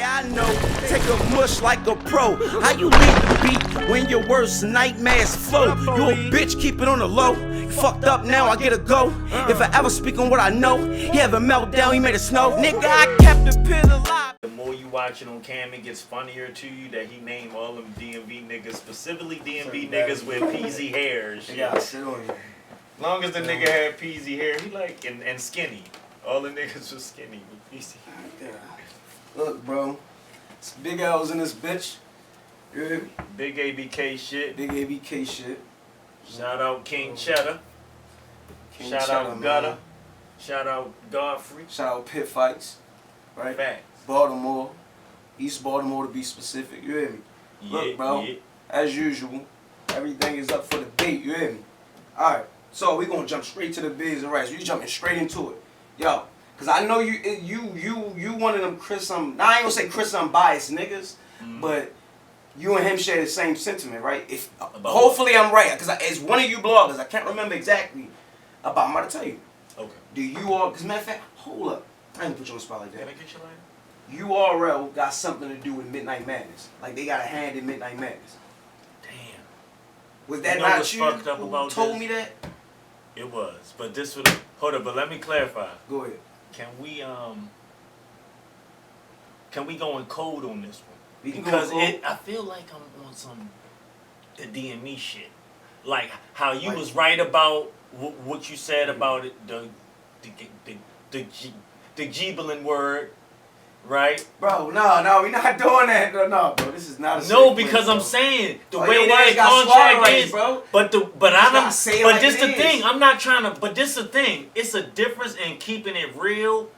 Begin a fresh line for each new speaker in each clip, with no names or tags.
I know. Take a mush like a pro. How you leave the beat when your worst nightmares flow? You a bitch, keep it on the low. Fucked up now, I get a go. If I ever speak on what I know, he have a meltdown, he made it snow. Nigga, I kept the pin alive.
The more you watch it on Cam, it gets funnier to you that he named all them DMV niggas, specifically DMV niggas with peasy hair and shit.
Yeah, sit on you.
Long as the nigga had peasy hair, he like and skinny. All the niggas was skinny with peasy hair.
Yeah. Look, bro, it's big L's in this bitch. Yeah.
Big ABK shit.
Big ABK shit.
Shout out King Cheddar.
King
Shout
Cheddar,
out Gutter.
man.
Shout out Godfrey.
Shout out Pit Fights. Right?
Facts.
Baltimore. East Baltimore to be specific. You hear me? Look, bro, as usual, everything is up for debate. You hear me? Alright, so we're going to jump straight to the biz and rights. You jumping straight into it. Yo, because I know you one of them Chris, I ain't going to say Chris unbiased niggas, but you and him share the same sentiment, right? If hopefully I'm right, because as one of you bloggers, I can't remember exactly, I'm about to tell you. Okay. Do you all, because matter of fact, hold up. I ain't put you on the spot like that.
Can I get your line?
URL got something to do with Midnight Madness. Like they got a hand in Midnight Madness.
Damn.
Was that
you know
not
what's
you
fucked up
who
about
told
this?
me that?
It was, but this was, hold up, but let me clarify.
Go ahead.
Can we go in code on this one?
We can
because
go in code.
I feel like I'm on some the DME shit. Like how you was right about what you said about it, the Gibelin word, right?
Bro, no, we not doing that. No, bro, this is not a
no,
safe
because
place,
I'm saying the
like,
way
that
contract is,
bro.
But
say
but
like
this the
is.
thing. I'm not trying to. But this the thing. It's a difference in keeping it real.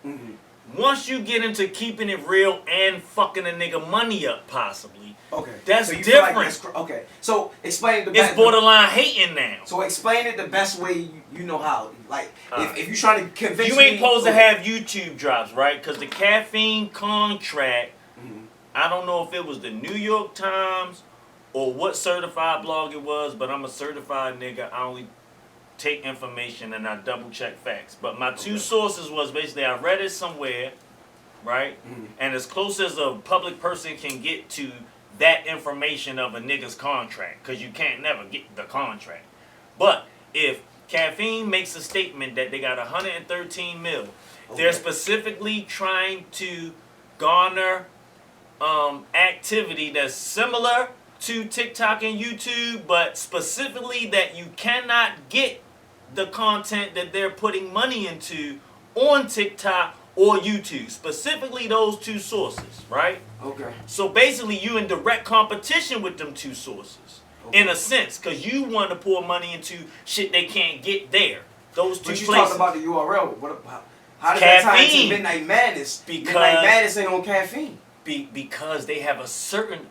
Once you get into keeping it real and fucking a nigga money up, possibly.
Okay.
That's
so you
different.
Feel like okay. So explain it the
best.
best.
It's borderline hating now.
So explain it the best way you know how. Like if you're trying to convince
you ain't supposed to have YouTube drops, right? Because the caffeine contract, I don't know if it was the New York Times or what certified blog it was, but I'm a certified nigga. I only take information and I double check facts. But my two sources was basically I read it somewhere, right? And as close as a public person can get to that information of a nigga's contract, because you can't never get the contract. But if Caffeine makes a statement that they got 113 mil, they're specifically trying to garner activity that's similar to TikTok and YouTube, but specifically that you cannot get the content that they're putting money into on TikTok or YouTube. Specifically those two sources, right? Okay. So basically you in direct competition with them two sources. In a sense, because you want to pour money into shit they can't get there. Those two places.
But you talking about the URL. How does that tie into Midnight Madness? Because Midnight Madness ain't on caffeine.
Because they have a certain...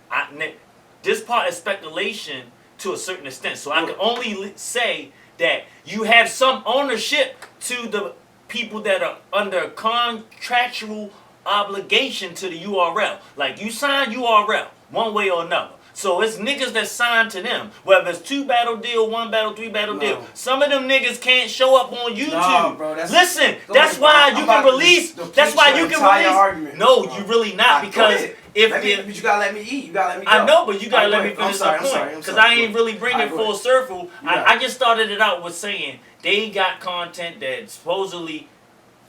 this part is speculation to a certain extent. So I can only say that you have some ownership to the people that are under contractual obligation to the URL. Like you sign URL one way or another. So it's niggas that sign to them. Whether it's 2 battle deal, 1 battle, 3 battle deal. Some of them niggas can't show up on YouTube.
No, bro,
listen, that's why you can release. That's why you can release. No, you really not, because
but you gotta let me eat. You gotta let me go.
I know, but you gotta let me finish my point. Because I ain't really bringing full circle. I just started it out with saying they got content that supposedly,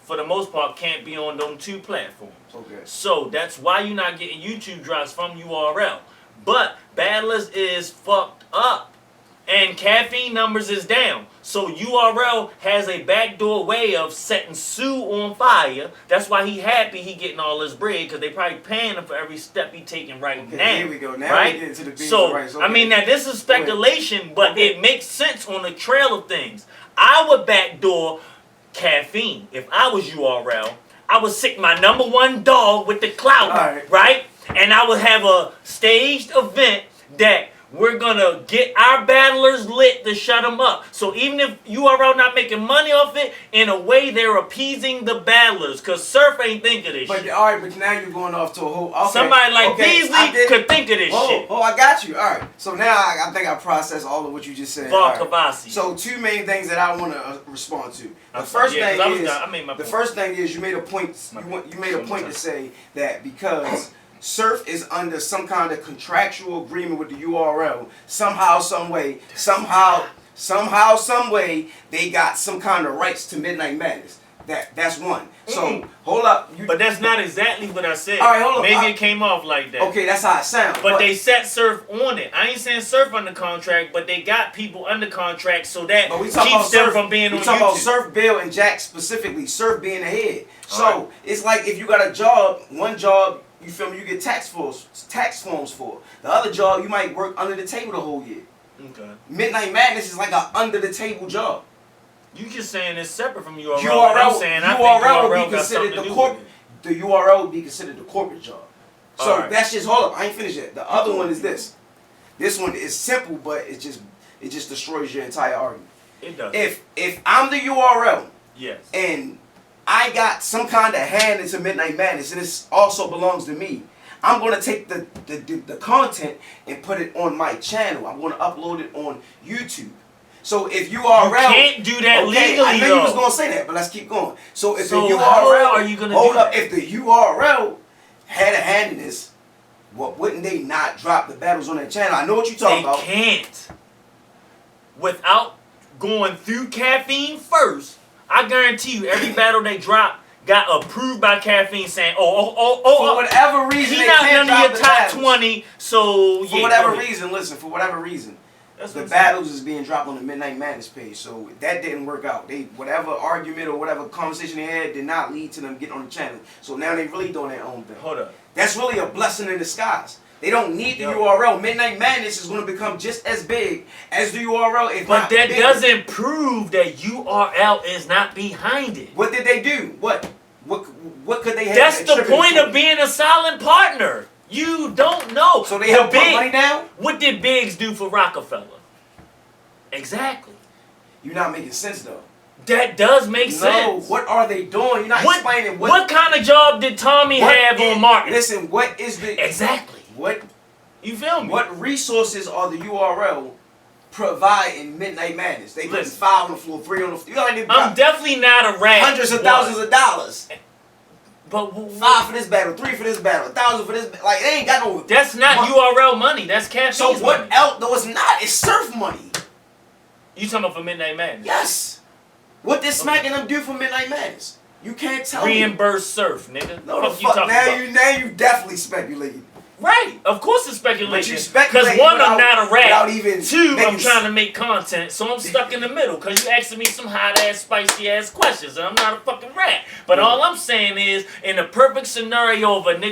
for the most part, can't be on them 2 platforms. Okay. So that's why you're not getting YouTube drops from URL. But Battlers is fucked up. And caffeine numbers is down. So URL has a backdoor way of setting Sue on fire. That's why he happy he getting all this bread, because they probably paying him for every step he taking now.
Here we go. Now
right?
we get into the business.
So,
right.
I mean, now this is speculation, but it makes sense on the trail of things. I would backdoor caffeine. If I was URL, I would sick my #1 dog with the clout, right? And I would have a staged event that we're gonna get our battlers lit to shut them up. So even if URL not making money off it, in a way they're appeasing the battlers, cause Surf ain't think of this shit.
Alright, but now you're going off to a whole... Okay,
somebody like Beasley could think of this shit.
Oh, I got you. Alright, so now I think I processed all of what you just said.
Kavasi.
So 2 main things that I want to respond to. The first thing is you made a point. You made a point to say that because Surf is under some kind of contractual agreement with the URL. Somehow, some way, they got some kind of rights to Midnight Madness. That's one. So hold up.
But that's not exactly what I said.
All right, hold up.
Maybe it came off like that.
Okay, that's how it sounds.
But they set Surf on it. I ain't saying Surf under contract, but they got people under contract so that keeps them from being on YouTube.
We talking about Surf, Bill, and Jack specifically. Surf being the head. So it's like if you got a job, one job, you feel me, you get tax forms for. The other job, you might work under the table the whole year.
Okay.
Midnight Madness is like a under the table job.
You just saying it's separate from URL.
URL,
I'm saying
URL would be considered the URL would be considered the corporate job. So that's just hold up. I ain't finished yet. The other one is this. This one is simple, but it just destroys your entire argument.
It does.
If I'm the URL,
yes,
and I got some kind of hand into Midnight Madness, and this also belongs to me, I'm gonna take the content and put it on my channel. I'm gonna upload it on YouTube. So if URL,
you can't do that legally.
I know you was gonna say that, but let's keep going. So if the URL,
how are you gonna
hold
do
up,
that?
if the URL had a hand in this, well, wouldn't they not drop the battles on their channel? I know what you're talking about.
They can't. Without going through Caffeine first, I guarantee you every battle they drop got approved by Caffeine saying,
for whatever reason,
he not none of your top 20, so
for whatever reason, listen, for whatever reason, the battles is being dropped on the Midnight Madness page, so that didn't work out. They whatever argument or whatever conversation they had did not lead to them getting on the channel. So now they really doing their own thing.
Hold up.
That's really a blessing in disguise. They don't need the URL. Midnight Madness is going to become just as big as the URL. If
but
not
that
bigger.
doesn't prove that URL is not behind it.
What did they do? What could they have?
That's the point of being a silent partner. You don't know.
So they help put money down?
What did Biggs do for Rockefeller? Exactly.
You're not making sense though.
That does make sense.
No, what are they doing? You're not explaining
what kind of job did Tommy have on marketing?
Listen, what is the
exactly?
What
you feel me?
What resources are the URL provide in Midnight Madness? They put 5 on the floor, 3 on the floor.
I'm definitely not a rat.
Hundreds of thousands of dollars.
But
5 for this battle, 3 for this battle, 1,000 for this. Like they ain't got no.
That's not URL money. That's Caffeine's
So what
money.
else? No, it's not. It's Surf money.
You talking about for Midnight Madness?
Yes. What did Smack and them do for Midnight Madness? You can't tell me.
Reimburse Surf, nigga.
No, the fuck. Now you definitely speculating.
Right, of course it's speculation.
But you speculate
because one, I'm not a rat.
Even
2, I'm trying to make content, so I'm stuck in the middle. Because you asking me some hot ass, spicy ass questions, and I'm not a fucking rat. But all I'm saying is, in the perfect scenario of a nigga